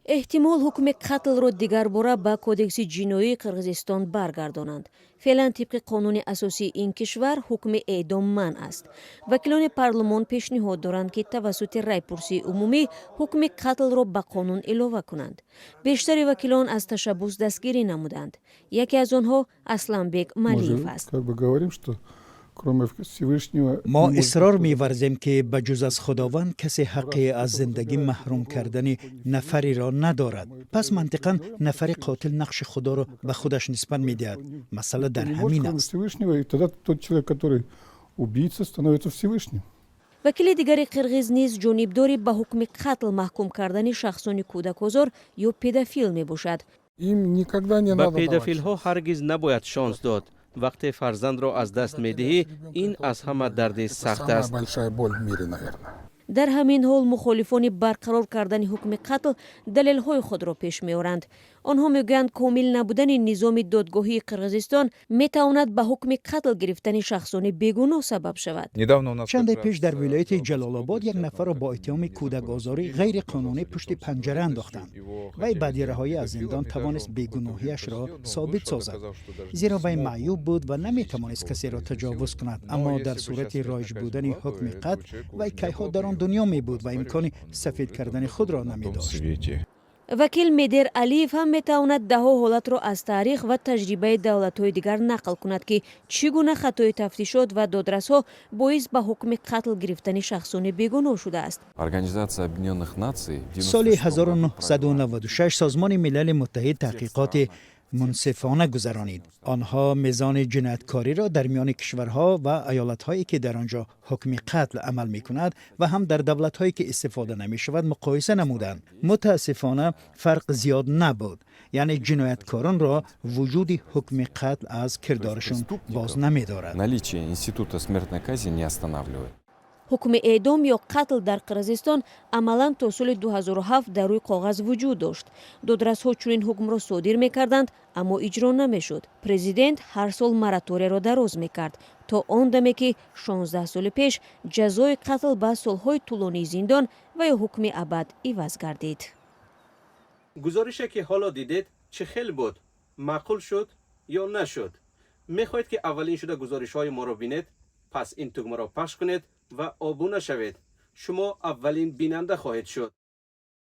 احتمال حکم قتل را دیگر باره به کودکس جنایی قرغیزستان برگردانند. فعلا طبق قانون اساسی این کشور حکم اعدام منع است. وکیلان پارلمان پیشنهاد دارند که توسط رایپرسی عمومی حکم قتل را به قانون اضافه کنند. بیشتر وکیلان از تشبث دستگیری نمودند. یکی از آنها اسلامبek مالیف است. ما اصرار می‌ورزیم که بجز از خداوند کسی حق از زندگی محروم کردن نفری را ندارد. پس منطقاً نفر قاتل نقش خدا را به خودش نسبت می‌دهد. مسئله در همین است. وکیل دیگر قرغیز نیز جانبداری به حکم قتل محکوم کردن شخصان کودک‌آزار یا پدافیل میباشد. به پدافیل ها هرگز نباید شانس داد. وقتی فرزند را از دست می‌دهی این از همه درد سخت است. در همین حال مخالفان برقرار کردن حکم قتل دلیل‌های خود را پیش می‌آورند. آنها میگویند کامل نبودن نظام دادگاهی قرغیزستان میتواند به حکم قتل گرفتن شخصان بیگناه سبب شود. چند پیش در ولایت جلال آباد یک نفر را با اتهام کودک‌آزاری غیر قانونی پشت پنجره انداختند. وی بعد رهایی از زندان توانست بیگناهیش را ثابت سازد. زیرا وی معیوب بود و نمیتوانست کسی را تجاوز کند، اما در صورت رایج بودن حکم قتل وی کیها در آن دنیا می بود و امکان سفید کردن خود را نمی داشت. وکیل میدر علیف هم میتواند ده حالت را از تاریخ و تجربه دولت‌های دیگر نقل کند که چگونه خطای تفتیشات و دادرس‌ها باعث به حکم قتل گرفتن شخصان بیگناه شده است. سال 1996 سازمان ملل متحد تحقیقات منصفانه گذرانید. آنها میزان جنایتکاری را در میان کشورها و ایالت‌هایی که در آنجا حکم قتل عمل می‌کند و هم در دولت‌هایی که استفاده نمی‌شود مقایسه نمودند. متاسفانه فرق زیاد نبود. یعنی جنایتکاران را وجود حکم قتل از کردارشون باز نمی‌دارد. حکم اعدام یا قتل در قرغیزستان عملاً تا سال 2007 در روی کاغذ وجود داشت. دادرس‌ها چنین حکم را صادر می‌کردند اما اجرا نمی‌شد. پرزیدنت هر سال مراتوری را دراز می‌کرد تا آن دمی که 16 سال پیش جزای قتل به سال‌های طولانی زندان و یا حکم ابد عوض گردید. گزارشی که حالا دیدید چه خیلی بود؟ معقول شد یا نشد؟ می‌خواهید که اولین شده گزارش‌های ما را بینید؟ پس این تگمه را پخش کنید و آبونه شوید. شما اولین بیننده خواهید شد.